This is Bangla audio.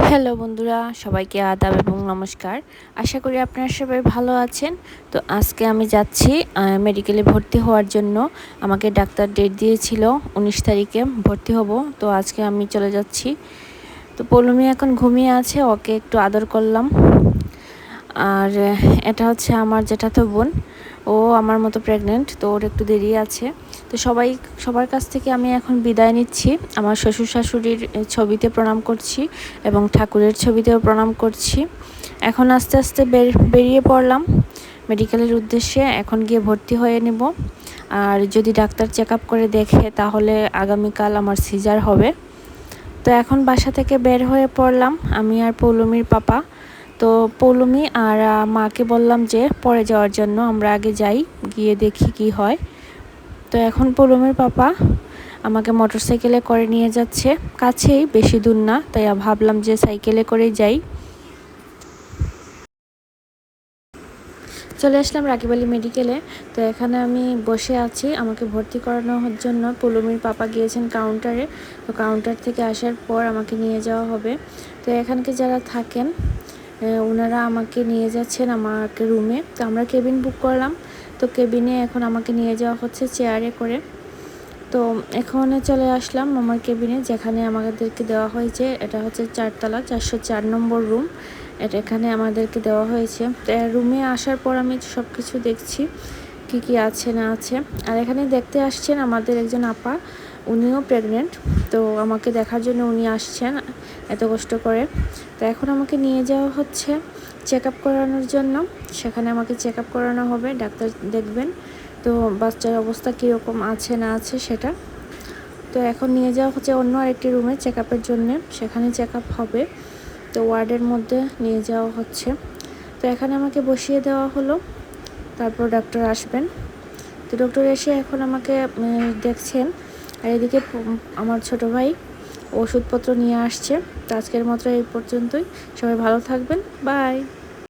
হ্যালো বন্ধুরা, সবাইকে আদাব এবং নমস্কার। আশা করি আপনারা সবাই ভালো আছেন। তো আজকে আমি যাচ্ছি মেডিকেলে ভর্তি হওয়ার জন্য। আমাকে ডাক্তার ডেট দিয়েছিল 19 তারিখে ভর্তি হব। তো আজকে আমি চলে যাচ্ছি। তো পৌলমি এখন ঘুমিয়ে আছে, ওকে একটু আদর করলাম। আর এটা হচ্ছে আমার জ্যাঠাতো বোন, ও আমার মতো প্রেগনেন্ট, তো ওর একটু দেরি আছে। তো সবার কাছ থেকে আমি এখন বিদায় নিচ্ছি। আমার শ্বশুর শাশুড়ির ছবিতে প্রণাম করছি এবং ঠাকুরের ছবিতেও প্রণাম করছি। এখন আস্তে আস্তে বেরিয়ে পড়লাম মেডিকেলের উদ্দেশ্যে। এখন গিয়ে ভর্তি হয়ে নেব। আর যদি ডাক্তার চেক আপ করে দেখে তাহলে আগামীকাল আমার সিজার হবে। তো এখন বাসা থেকে বের হয়ে পড়লাম আমি আর পৌলমীর পাপা। তো পৌলমি আর মাকে বললাম যে পরে যাওয়ার জন্য, আমরা আগে যাই, গিয়ে দেখি কি হয়। তো এখন পৌলমীর পাপা আমাকে মোটরসাইকেলে করে নিয়ে যাচ্ছে, কাছেই, বেশি দূর না, তাই ভাবলাম যে সাইকেলে করেই যাই। চলে আসলাম রাকিব আলী মেডিকেলে। তো এখানে আমি বসে আছি, আমাকে ভর্তি করানোর জন্য পৌলমীর পাপা গিয়েছেন কাউন্টারে। তো কাউন্টার থেকে আসার পর আমাকে নিয়ে যাওয়া হবে। তো এখানকে যারা থাকেন ওনারা আমাকে নিয়ে যাচ্ছেন আমাকে রুমে। তো আমরা কেবিন বুক করলাম। তো কেবিনে এখন আমাকে নিয়ে যাওয়া হচ্ছে চেয়ারে করে। তো এখন চলে আসলাম আমার কেবিনে, যেখানে আমাদেরকে দেওয়া হয়েছে, এটা হচ্ছে 4তলা 404 নম্বর রুম। এখানে আমাদেরকে দেওয়া হয়েছে। তো রুমে আসার পর আমি সব কিছু দেখছি কি কি আছে না আছে। আর এখানে দেখতে আসছেন আমাদের একজন আপা, উনিও প্রেগনেন্ট। তো আমাকে দেখার জন্য উনি আসছেন এত কষ্ট করে। তো এখন আমাকে নিয়ে যাওয়া হচ্ছে চেক আপ করানোর জন্য। সেখানে আমাকে চেক আপ করানো হবে, ডাক্তার দেখবেন তো বাচ্চার অবস্থা কীরকম আছে না আছে সেটা। তো এখন নিয়ে যাওয়া হচ্ছে অন্য আরেকটি রুমে চেক আপের জন্যে, সেখানে চেক আপ হবে। তো ওয়ার্ডের মধ্যে নিয়ে যাওয়া হচ্ছে। তো এখানে আমাকে বসিয়ে দেওয়া হলো, তারপর ডক্টর আসবেন। তো ডক্টর এসে এখন আমাকে দেখছেন। আর এদিকে আমার ছোট ভাই ওষুধপত্র নিয়ে আসছে। তো আজকের মতো এই পর্যন্তই, সবাই ভালো থাকবেন, বাই।